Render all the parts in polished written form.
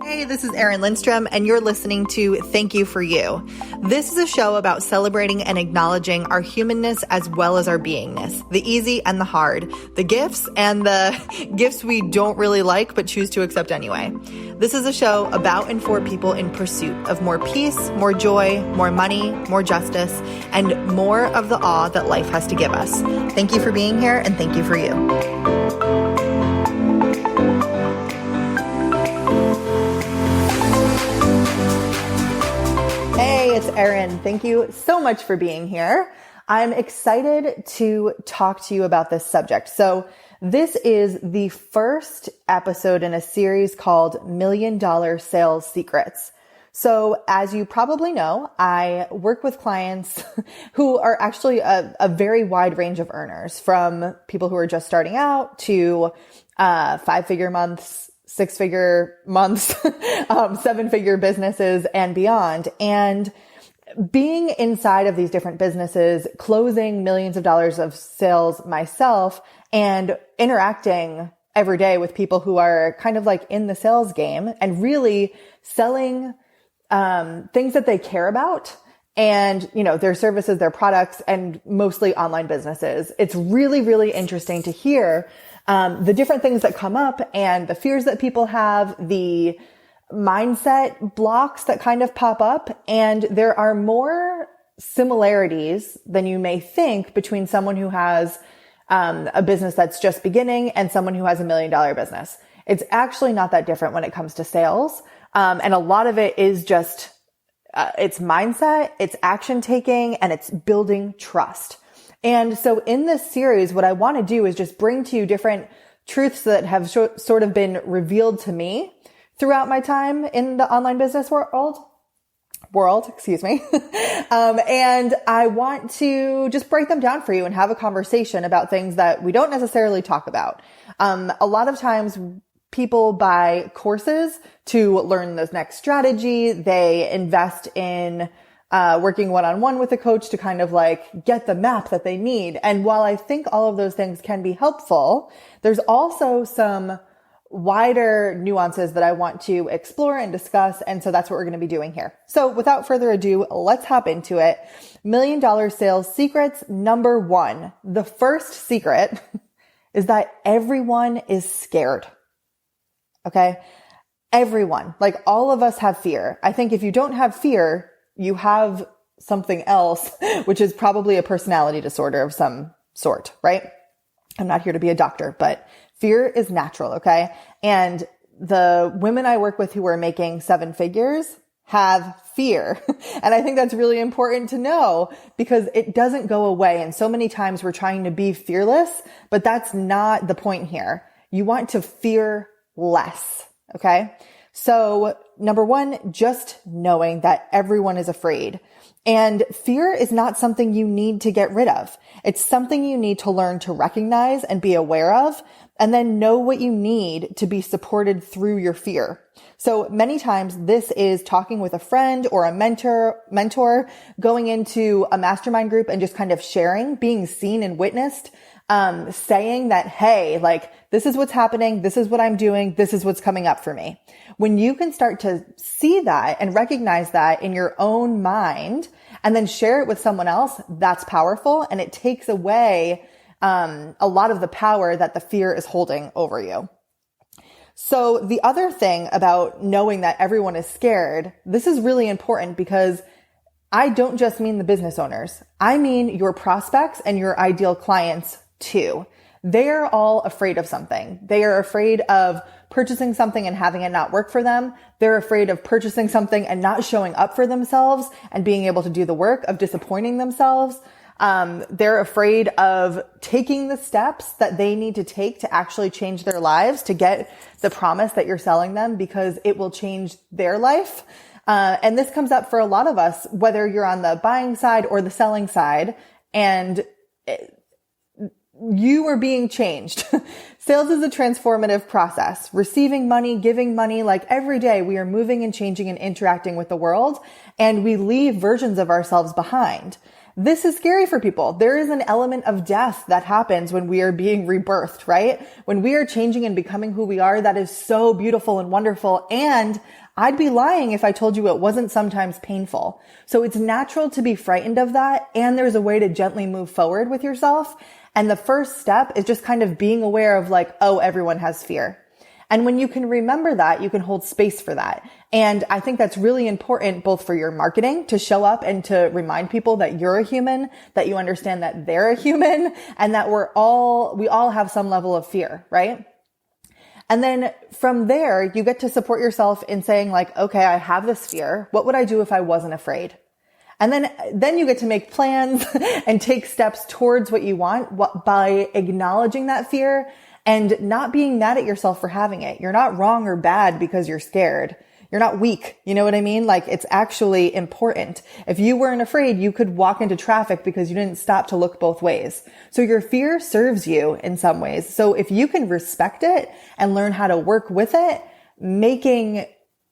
Hey, this is Erin Lindstrom, and you're listening to Thank You for You. This is a show about celebrating and acknowledging our humanness as well as our beingness, the easy and the hard, the gifts and the gifts we don't really like but choose to accept anyway. This is a show about and for people in pursuit of more peace, more joy, more money, more justice, and more of the awe that life has to give us. Thank you for being here, and thank you for you. Hey, it's Erin. Thank you so much for being here. I'm excited to talk to you about this subject. So this is the first episode in a series called $1 Million Sales Secrets. So as you probably know, I work with clients who are actually a very wide range of earners, from people who are just starting out to 5-figure months, 6-figure months, 7-figure businesses and beyond. And being inside of these different businesses, closing millions of dollars of sales myself, and interacting every day with people who are kind of like in the sales game and really selling things that they care about, and, you know, their services, their products, and mostly online businesses. It's really, really interesting to hear the different things that come up and the fears that people have, the mindset blocks that kind of pop up. And there are more similarities than you may think between someone who has a business that's just beginning and someone who has $1 million business. It's actually not that different when it comes to sales. And a lot of it is just, it's mindset, it's action taking, and it's building trust. And so in this series, what I want to do is just bring to you different truths that have sort of been revealed to me throughout my time in the online business world, excuse me. And I want to just break them down for you and have a conversation about things that we don't necessarily talk about. A lot of times people buy courses to learn this next strategy. They invest in working one-on-one with a coach to kind of like get the map that they need. And while I think all of those things can be helpful, there's also some wider nuances that I want to explore and discuss. And so that's what we're going to be doing here. So without further ado, let's hop into it. $1 Million Sales Secrets number 1. The first secret is that everyone is scared. Okay. Everyone, like all of us have fear. I think if you don't have fear, you have something else, which is probably a personality disorder of some sort, right? I'm not here to be a doctor, but fear is natural. Okay. And the women I work with who are making 7 figures have fear. And I think that's really important to know because it doesn't go away. And so many times we're trying to be fearless, but that's not the point here. You want to fear less. Okay. So number 1, just knowing that everyone is afraid. And fear is not something you need to get rid of. It's something you need to learn to recognize and be aware of, and then know what you need to be supported through your fear. So many times this is talking with a friend or a mentor, going into a mastermind group and just kind of sharing, being seen and witnessed, saying that, hey, like, this is what's happening. This is what I'm doing. This is what's coming up for me. When you can start to see that and recognize that in your own mind and then share it with someone else, that's powerful. And it takes away, a lot of the power that the fear is holding over you. So the other thing about knowing that everyone is scared, this is really important because I don't just mean the business owners. I mean your prospects and your ideal clients too. They are all afraid of something. They are afraid of purchasing something and having it not work for them. They're afraid of purchasing something and not showing up for themselves and being able to do the work, of disappointing themselves. They're afraid of taking the steps that they need to take to actually change their lives, to get the promise that you're selling them, because it will change their life. And this comes up for a lot of us, whether you're on the buying side or the selling side, and you are being changed. Sales is a transformative process. Receiving money, giving money, like every day we are moving and changing and interacting with the world, and we leave versions of ourselves behind. This is scary for people. There is an element of death that happens when we are being rebirthed, right? When we are changing and becoming who we are, that is so beautiful and wonderful. And I'd be lying if I told you it wasn't sometimes painful. So it's natural to be frightened of that. And there's a way to gently move forward with yourself. And the first step is just kind of being aware of like, oh, everyone has fear. And when you can remember that, you can hold space for that. And I think that's really important both for your marketing to show up and to remind people that you're a human, that you understand that they're a human, and that we all have some level of fear, right? And then from there, you get to support yourself in saying like, okay, I have this fear. What would I do if I wasn't afraid? And then you get to make plans and take steps towards what you want by acknowledging that fear and not being mad at yourself for having it. You're not wrong or bad because you're scared. You're not weak. You know what I mean? Like, it's actually important. If you weren't afraid, you could walk into traffic because you didn't stop to look both ways. So your fear serves you in some ways. So if you can respect it and learn how to work with it, making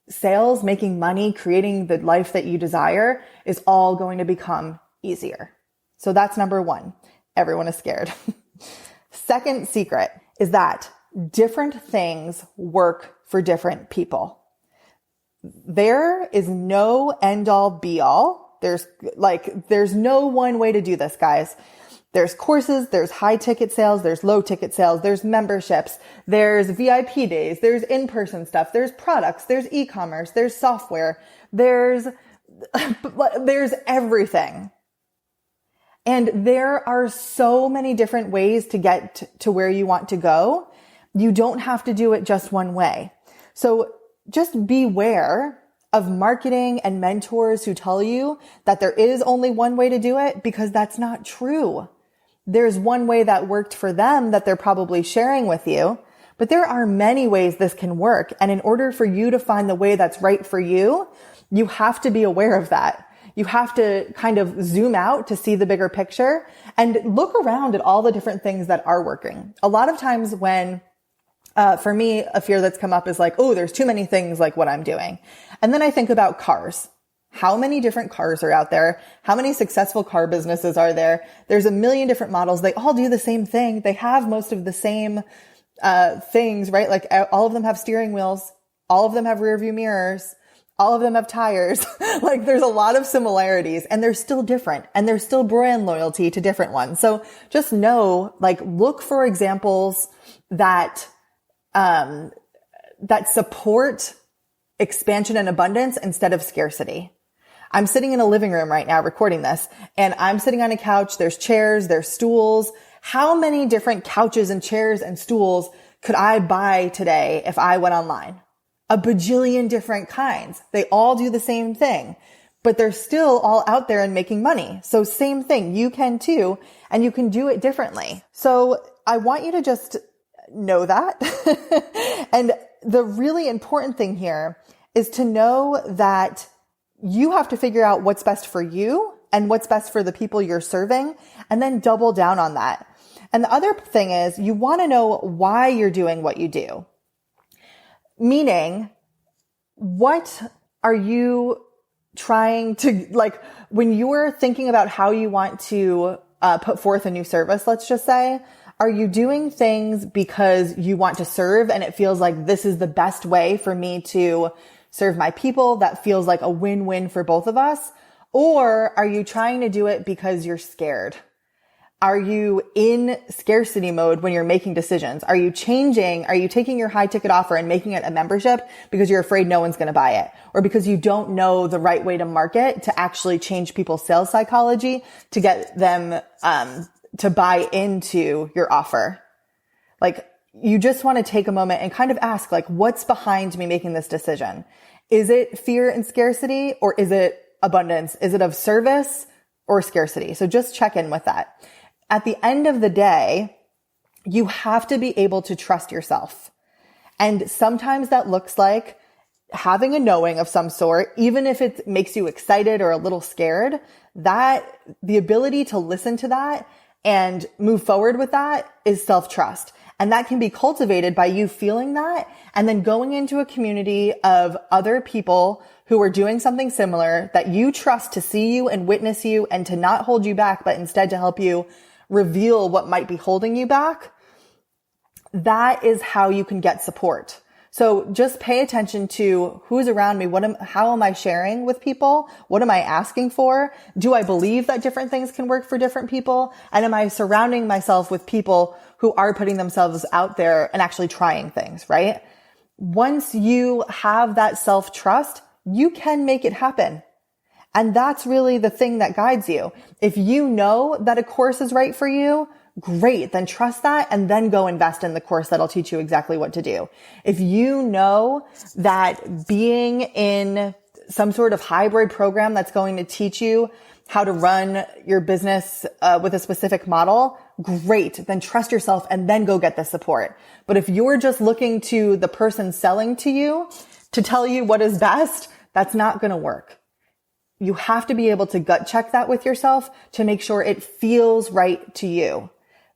sales, making money, creating the life that you desire is all going to become easier. So that's number one. Everyone is scared. Second secret is that different things work for different people. There is no end all be all. There's no one way to do this, guys. There's courses, there's high ticket sales, there's low ticket sales, there's memberships, there's VIP days, there's in-person stuff, there's products, there's e-commerce, there's software, there's everything. And there are so many different ways to get to where you want to go. You don't have to do it just one way. So just beware of marketing and mentors who tell you that there is only one way to do it, because that's not true. There's one way that worked for them that they're probably sharing with you, but there are many ways this can work. And in order for you to find the way that's right for you, you have to be aware of that. You have to kind of zoom out to see the bigger picture and look around at all the different things that are working. A lot of times when, for me, a fear that's come up is like, oh, there's too many things like what I'm doing. And then I think about cars. How many different cars are out there? How many successful car businesses are there? There's a million different models. They all do the same thing. They have most of the same things, right? Like all of them have steering wheels. All of them have rear view mirrors. All of them have tires. Like there's a lot of similarities, and they're still different, and there's still brand loyalty to different ones. So just know, like, look for examples that support expansion and abundance instead of scarcity. I'm sitting in a living room right now recording this, and I'm sitting on a couch. There's chairs, there's stools. How many different couches and chairs and stools could I buy today if I went online? A bajillion different kinds. They all do the same thing, but they're still all out there and making money. So same thing. You can too, and you can do it differently. So I want you to just know that. And the really important thing here is to know that you have to figure out what's best for you and what's best for the people you're serving, and then double down on that. And the other thing is you want to know why you're doing what you do. Meaning, what are you trying to, like, when you're thinking about how you want to put forth a new service, let's just say, are you doing things because you want to serve and it feels like this is the best way for me to serve my people? That feels like a win-win for both of us. Or are you trying to do it because you're scared? Are you in scarcity mode when you're making decisions? Are you taking your high ticket offer and making it a membership because you're afraid no one's going to buy it? Or because you don't know the right way to market to actually change people's sales psychology to get them, to buy into your offer? Like, you just want to take a moment and kind of ask, like, what's behind me making this decision? Is it fear and scarcity, or is it abundance? Is it of service or scarcity? So just check in with that. At the end of the day, you have to be able to trust yourself. And sometimes that looks like having a knowing of some sort, even if it makes you excited or a little scared, that the ability to listen to that and move forward with that is self-trust. And that can be cultivated by you feeling that and then going into a community of other people who are doing something similar that you trust to see you and witness you and to not hold you back, but instead to help you reveal what might be holding you back. That is how you can get support. So just pay attention to who's around me. How am I sharing with people? What am I asking for? Do I believe that different things can work for different people? And am I surrounding myself with people who are putting themselves out there and actually trying things, right? Once you have that self-trust, you can make it happen. And that's really the thing that guides you. If you know that a course is right for you, great, then trust that and then go invest in the course that'll teach you exactly what to do. If you know that being in some sort of hybrid program that's going to teach you how to run your business with a specific model, great, then trust yourself and then go get the support. But if you're just looking to the person selling to you to tell you what is best, that's not going to work. You have to be able to gut check that with yourself to make sure it feels right to you.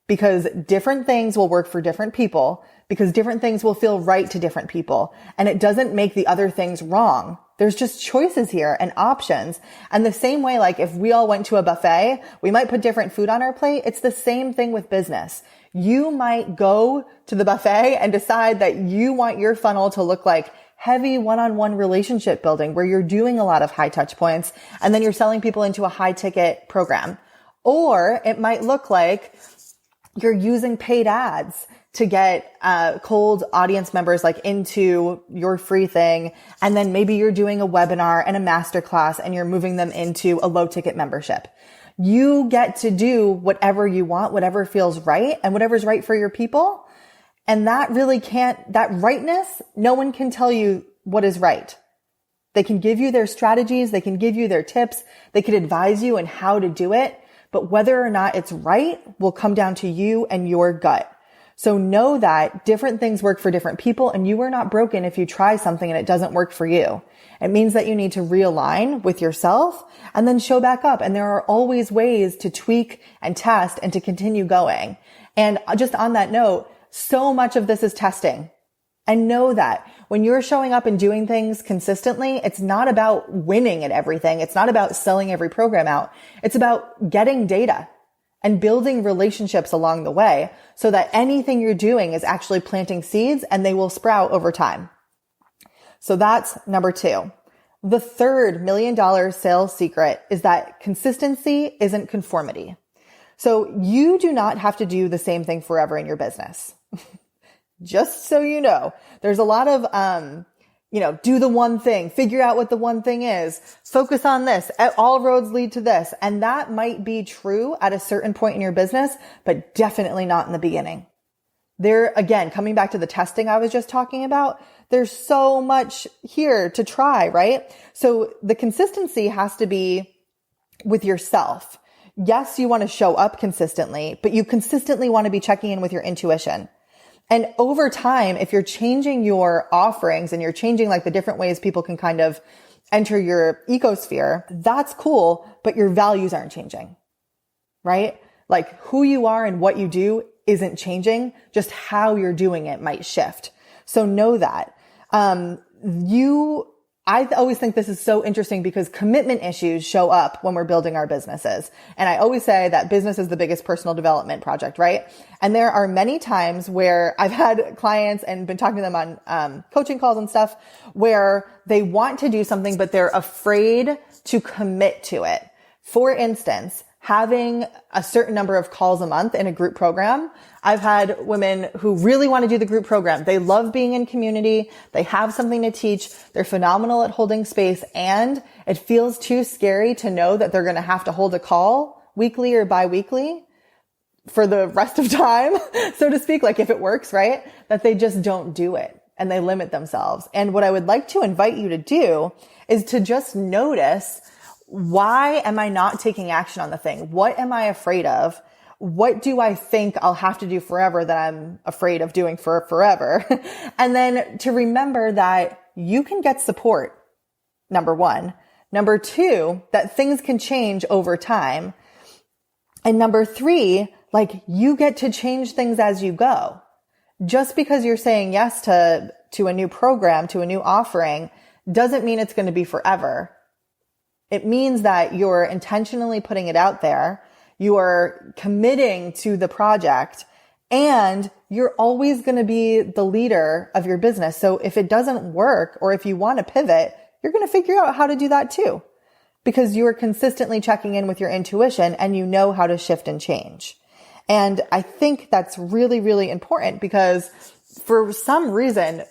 Because different things will work for different people, because different things will feel right to different people. And it doesn't make the other things wrong. There's just choices here and options. And the same way, like if we all went to a buffet, we might put different food on our plate. It's the same thing with business. You might go to the buffet and decide that you want your funnel to look like heavy one-on-one relationship building where you're doing a lot of high touch points and then you're selling people into a high ticket program. Or it might look like you're using paid ads to get cold audience members like into your free thing. And then maybe you're doing a webinar and a masterclass and you're moving them into a low ticket membership. You get to do whatever you want, whatever feels right and whatever's right for your people. And that really that rightness, no one can tell you what is right. They can give you their strategies. They can give you their tips. They can advise you on how to do it. But whether or not it's right will come down to you and your gut. So know that different things work for different people and you are not broken if you try something and it doesn't work for you. It means that you need to realign with yourself and then show back up. And there are always ways to tweak and test and to continue going. And just on that note, so much of this is testing. And know that when you're showing up and doing things consistently, it's not about winning at everything. It's not about selling every program out. It's about getting data and building relationships along the way so that anything you're doing is actually planting seeds and they will sprout over time. So that's number 2. The third $1 million sales secret is that consistency isn't conformity. So you do not have to do the same thing forever in your business. Just so you know, there's a lot of, do the one thing, figure out what the one thing is, focus on this, all roads lead to this. And that might be true at a certain point in your business, but definitely not in the beginning. There, again, coming back to the testing I was just talking about, there's so much here to try, right? So the consistency has to be with yourself. Yes, you want to show up consistently, but you consistently want to be checking in with your intuition. And over time, if you're changing your offerings and you're changing like the different ways people can kind of enter your ecosphere, that's cool, but your values aren't changing, right? Like who you are and what you do isn't changing, just how you're doing it might shift. So know that. I always think this is so interesting because commitment issues show up when we're building our businesses. And I always say that business is the biggest personal development project, right? And there are many times where I've had clients and been talking to them on coaching calls and stuff where they want to do something, but they're afraid to commit to it. For instance, having a certain number of calls a month in a group program. I've had women who really want to do the group program. They love being in community. They have something to teach. They're phenomenal at holding space. And it feels too scary to know that they're going to have to hold a call weekly or bi-weekly for the rest of time, so to speak, like if it works, right? That they just don't do it and they limit themselves. And what I would like to invite you to do is to just notice, why am I not taking action on the thing? What am I afraid of? What do I think I'll have to do forever that I'm afraid of doing for forever? And then to remember that you can get support, number 1. Number 2, that things can change over time. And number 3, like you get to change things as you go. Just because you're saying yes to a new program, to a new offering, doesn't mean it's going to be forever. It means that you're intentionally putting it out there. You are committing to the project, and you're always going to be the leader of your business. So if it doesn't work, or if you want to pivot, you're going to figure out how to do that too, because you are consistently checking in with your intuition and you know how to shift and change. And I think that's really, really important, because for some reason,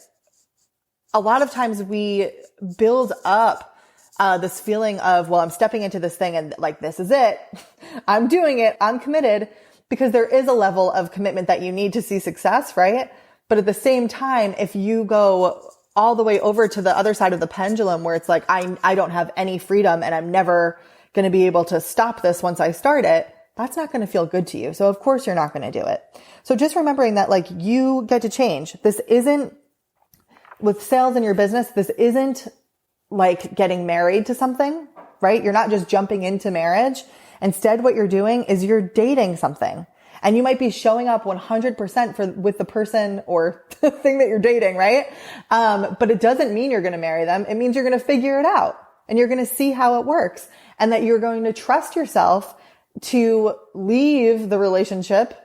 a lot of times we build up this feeling of, well, I'm stepping into this thing and like, this is it. I'm doing it. I'm committed, because there is a level of commitment that you need to see success, right? But at the same time, if you go all the way over to the other side of the pendulum where it's like, I don't have any freedom and I'm never going to be able to stop this once I start it, that's not going to feel good to you. So of course you're not going to do it. So just remembering that, like, you get to change. This isn't with sales in your business. This isn't like getting married to something, right? You're not just jumping into marriage. Instead, what you're doing is you're dating something, and you might be showing up 100% with the person or the thing that you're dating, right? But it doesn't mean you're going to marry them. It means you're going to figure it out, and you're going to see how it works, and that you're going to trust yourself to leave the relationship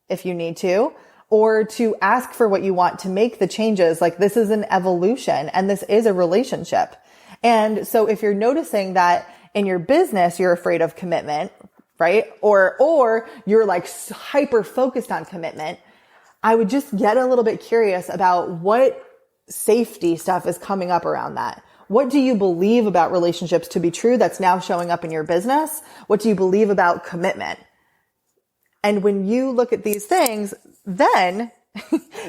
if you need to, or to ask for what you want, to make the changes. Like, this is an evolution, and this is a relationship. And so if you're noticing that in your business, you're afraid of commitment, right? Or you're like hyper focused on commitment, I would just get a little bit curious about what safety stuff is coming up around that. What do you believe about relationships to be true that's now showing up in your business? What do you believe about commitment? And when you look at these things, then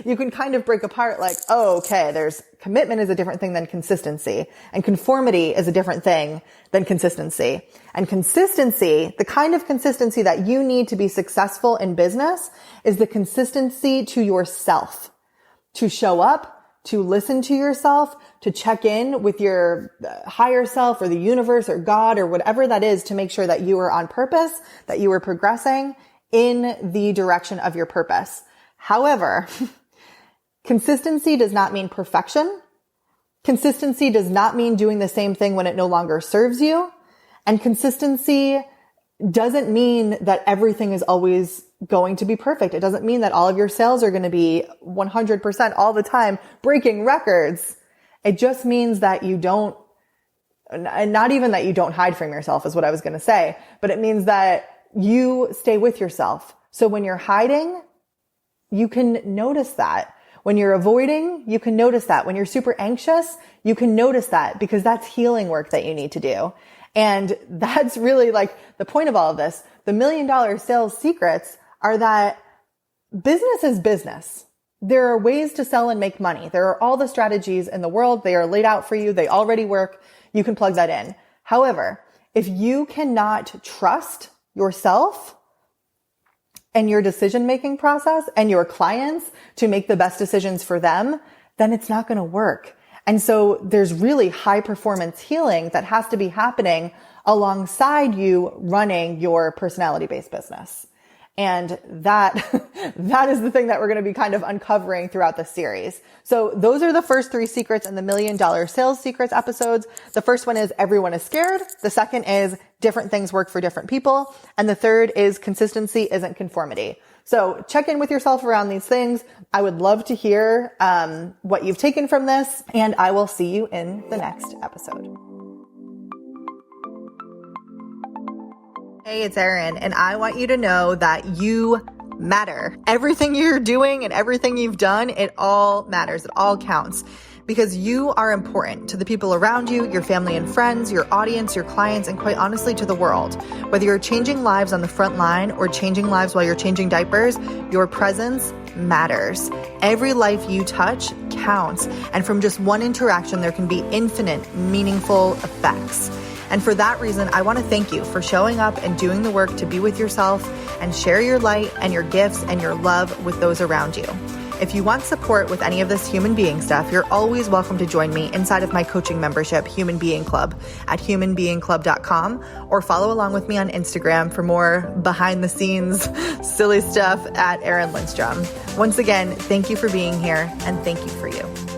you can kind of break apart, like, oh, okay, there's commitment is a different thing than consistency, and conformity is a different thing than consistency. And consistency, the kind of consistency that you need to be successful in business, is the consistency to yourself, to show up, to listen to yourself, to check in with your higher self or the universe or God or whatever that is, to make sure that you are on purpose, that you are progressing in the direction of your purpose. However, consistency does not mean perfection. Consistency does not mean doing the same thing when it no longer serves you. And consistency doesn't mean that everything is always going to be perfect. It doesn't mean that all of your sales are going to be 100% all the time, breaking records. It just means that you don't, and not even that you don't hide from yourself is what I was going to say, but it means that you stay with yourself. So when you're hiding, you can notice that. When you're avoiding, you can notice that. When you're super anxious, you can notice that, because that's healing work that you need to do. And that's really like the point of all of this. The $1 million sales secrets are that business is business. There are ways to sell and make money. There are all the strategies in the world. They are laid out for you. They already work. You can plug that in. However, if you cannot trust yourself and your decision-making process and your clients to make the best decisions for them, then it's not going to work. And so there's really high performance healing that has to be happening alongside you running your personality-based business. And that is the thing that we're going to be kind of uncovering throughout the series. So those are the first 3 secrets in the $1 million sales secrets episodes. The first one is everyone is scared. The second is different things work for different people. And the third is consistency isn't conformity. So check in with yourself around these things. I would love to hear what you've taken from this, and I will see you in the next episode. Hey, it's Erin, and I want you to know that you matter. Everything you're doing and everything you've done, it all matters. It all counts, because you are important to the people around you, your family and friends, your audience, your clients, and quite honestly, to the world. Whether you're changing lives on the front line or changing lives while you're changing diapers, your presence matters. Every life you touch counts. And from just one interaction, there can be infinite, meaningful effects. And for that reason, I want to thank you for showing up and doing the work to be with yourself and share your light and your gifts and your love with those around you. If you want support with any of this human being stuff, you're always welcome to join me inside of my coaching membership, Human Being Club, at humanbeingclub.com, or follow along with me on Instagram for more behind the scenes silly stuff at Erin Lindstrom. Once again, thank you for being here, and thank you for you.